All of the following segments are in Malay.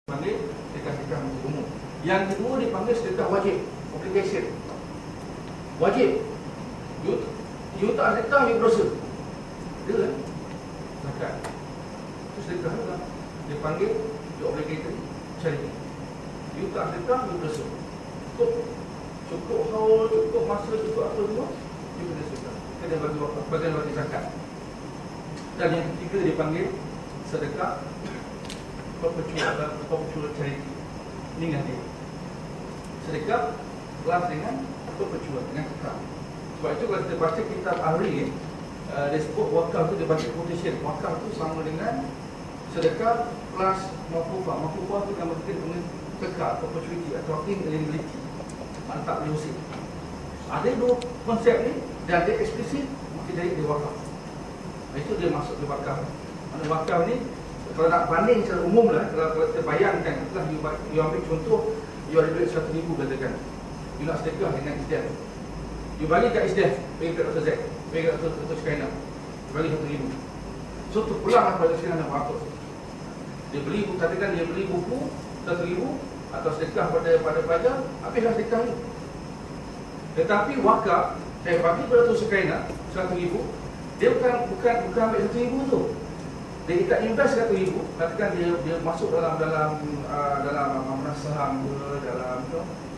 Panggil sedekah-sedekah umum. Yang kedua dipanggil sedekah wajib, obligation. Wajib. You tak sedekah, you berdosa. Dia kan? Zakat. Itu sedekah juga. Dia panggil the obligatory charity. You tak sedekah, you berdosa. Cukup haul, cukup masa, cukup apa semua, you kena sedekah. Kena bagi wakaf, bagian bagi zakat. Dan yang ketiga dipanggil sedekah perpetual charity. Ini dengan dia sedekah kelas dengan perpetual, dengan kekal. Sebab itu kalau kita baca kitab Ahli, dia sebut wakaf tu, dia baca quotation. Wakaf tu sama dengan sedekah kelas mafufah. Mafufah tu yang berkaitan dengan kekal, perpetuity atau inalienability, tak boleh usik. Ada dua konsep ni dan dia eksplisit, maka jadi dia wakaf. Itu dia masuk di wakaf. Mana wakaf ni, kalau nak banding secara umum lah, kalau kita bayangkan, you ambil contoh, you ada duit 100,000 katakan, you nak sedekah dengan ISDF, you bagi kat ISDF, bagi kat Dr. Z, bagi kat Dr. Skyna, you bagi 100,000. So terpulang pada Skyna apa? Dia beli, katakan dia beli buku 100,000 atau sedekah pada pelajar, habislah sedekah ni. Tetapi wakaf, saya bagi pada Dr. Skyna 100,000, dia bukan ambil 100,000 tu. Dia tak invest 100,000, katakan dia masuk dalam amanah saham ke,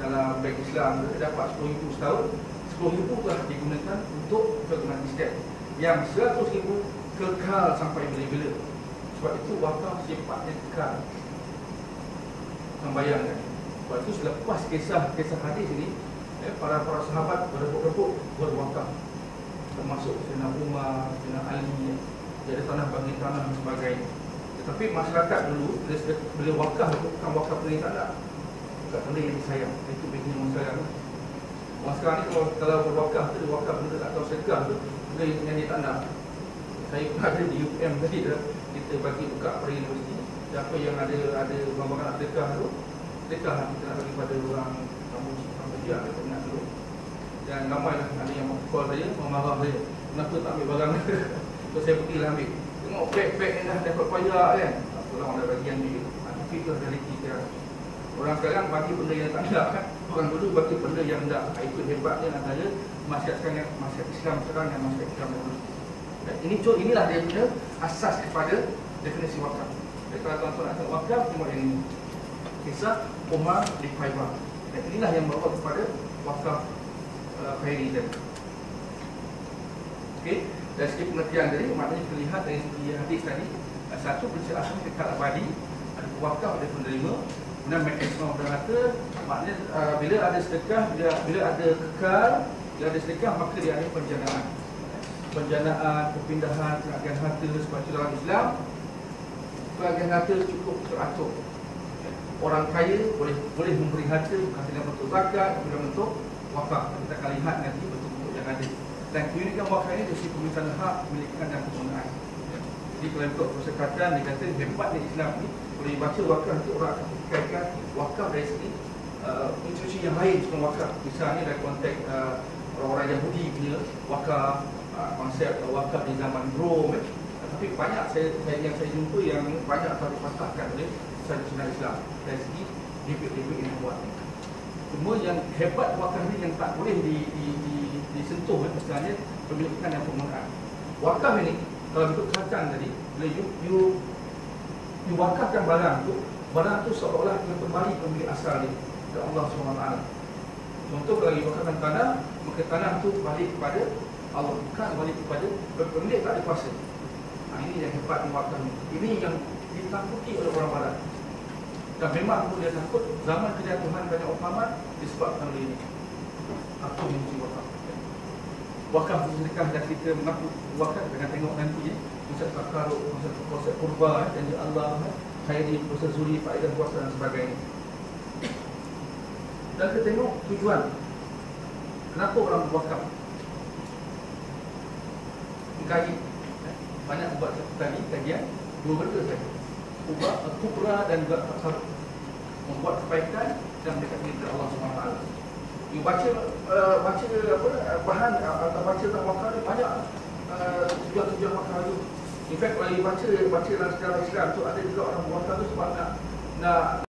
dalam bank Islam ke, dia dapat 10,000 setahun. 10,000 telah digunakan untuk kegunaan istek. Yang 100,000 kekal sampai bila-bila. Sebab itu wakaf sifatnya kekal. Bayangkan. Sebab itu selepas kisah hadis ini, para sahabat berebut-rebut berwakaf. Termasuk Sayyidina Umar, Sayyidina Ali, jadi tanah bagi tanah dan sebagainya. Tetapi masyarakat dulu bila wakaf itu bukan wakaf beli tanah, bukan benda yang disayang. Itu bikin orang sayang. Orang sekarang ni kalau berwakaf tu, wakaf benda atau sedekah tu, benda yang di tanah. Saya pun ada di UPM tadi dah, kita bagi buka pada universiti. Siapa yang ada gambaran sedekah tu, sedekah kita nak bagi pada orang kamu dia kita nak dulu. Dan ramailah ada yang call saya, memarah saya, kenapa tak ambil barang. So saya pergilah ambil. Tengok beg-beg ni dah dapat payah kan. Apalah orang dah bagi ambil. Tapi itu realiti sekarang. Orang sekarang bagi benda yang tak nak kan. Orang dulu bagi benda yang tak. Itu hebatnya antara masyarakat Islam sekarang dan masyarakat Islam dulu. Dan inilah dia punya asas kepada definisi wakaf. Jadi kalau tuan-tuan nak tengok wakaf, tengok yang ini. Kisah Umar di Khaybah. Dan inilah yang membawa kepada wakaf khairi tadi. Okey. Dari segi pengertian tadi, maknanya kita lihat dari segi hadis tadi, satu prinsip asas kekal abadi, ada wakaf, ada penerima, kemudian mekanisme berharga, maknanya bila ada sedekah, bila ada kekal, bila ada sedekah, maka dia ada penjanaan, perpindahan, pembagian harta. Sebab itu dalam Islam, pembagian harta cukup teratur. Orang kaya boleh memberi harta bukan dalam bentuk zakat, bukan dalam bentuk wakaf. Kita akan lihat nanti bentuk-bentuk yang ada. Dan keunikan wakaf ini dari pemilikan hak, pemilikan dan penggunaan. Jadi kalau ikut persekatan, dia kata hebatnya Islam ni, boleh baca wakaf itu orang akan fikirkan wakaf dari segi institusi yang lain sebelum wakaf. Misalnya dari konteks orang-orang Yahudi punya wakaf, konsep wakaf di zaman Rom. Tapi banyak yang saya jumpa yang banyak telah dipatahkan oleh syariat Islam dari segi debit-debit yang buat. Cuma yang hebat wakaf ni yang tak boleh disentuh misalnya pemilikan dan penggunaan. Wakaf ini kalau ikut kacang tadi, bila you wakafkan barang tu seolah-olah dia kembali pemilik asal dia ke Allah SWT. Contoh kalau you wakafkan tanah, maka tanah tu balik kepada Allah, bukan balik kepada pemilik, tak ada kuasa. Ini yang hebat di wakaf ni. Ini yang ditakuti oleh orang barat. Dan memang pun dia takut zaman kejatuhan banyak orang paman disebabkan oleh ini. Apa yang mesti wakaf? Wakaf sedekah dan kita mengaku wakaf, dengan tengok nanti konsep takaruk, konsep kurba, janji Allah, khairi, proses zuri, faedah puasa dan sebagainya. Dan kita tengok tujuan kenapa orang berwakaf. Mengkaji banyak buat tadi kajian dua benda saja, ubah kubra dan juga takaruk, membuat kebaikan dan mendekati kepada Allah SWT. You baca bahan atau baca tentang wakaf ni banyak tujuan-tujuan wakaf tu. In fact kalau you baca dalam sejarah Islam tu, ada juga orang wakaf tu sebab nak nak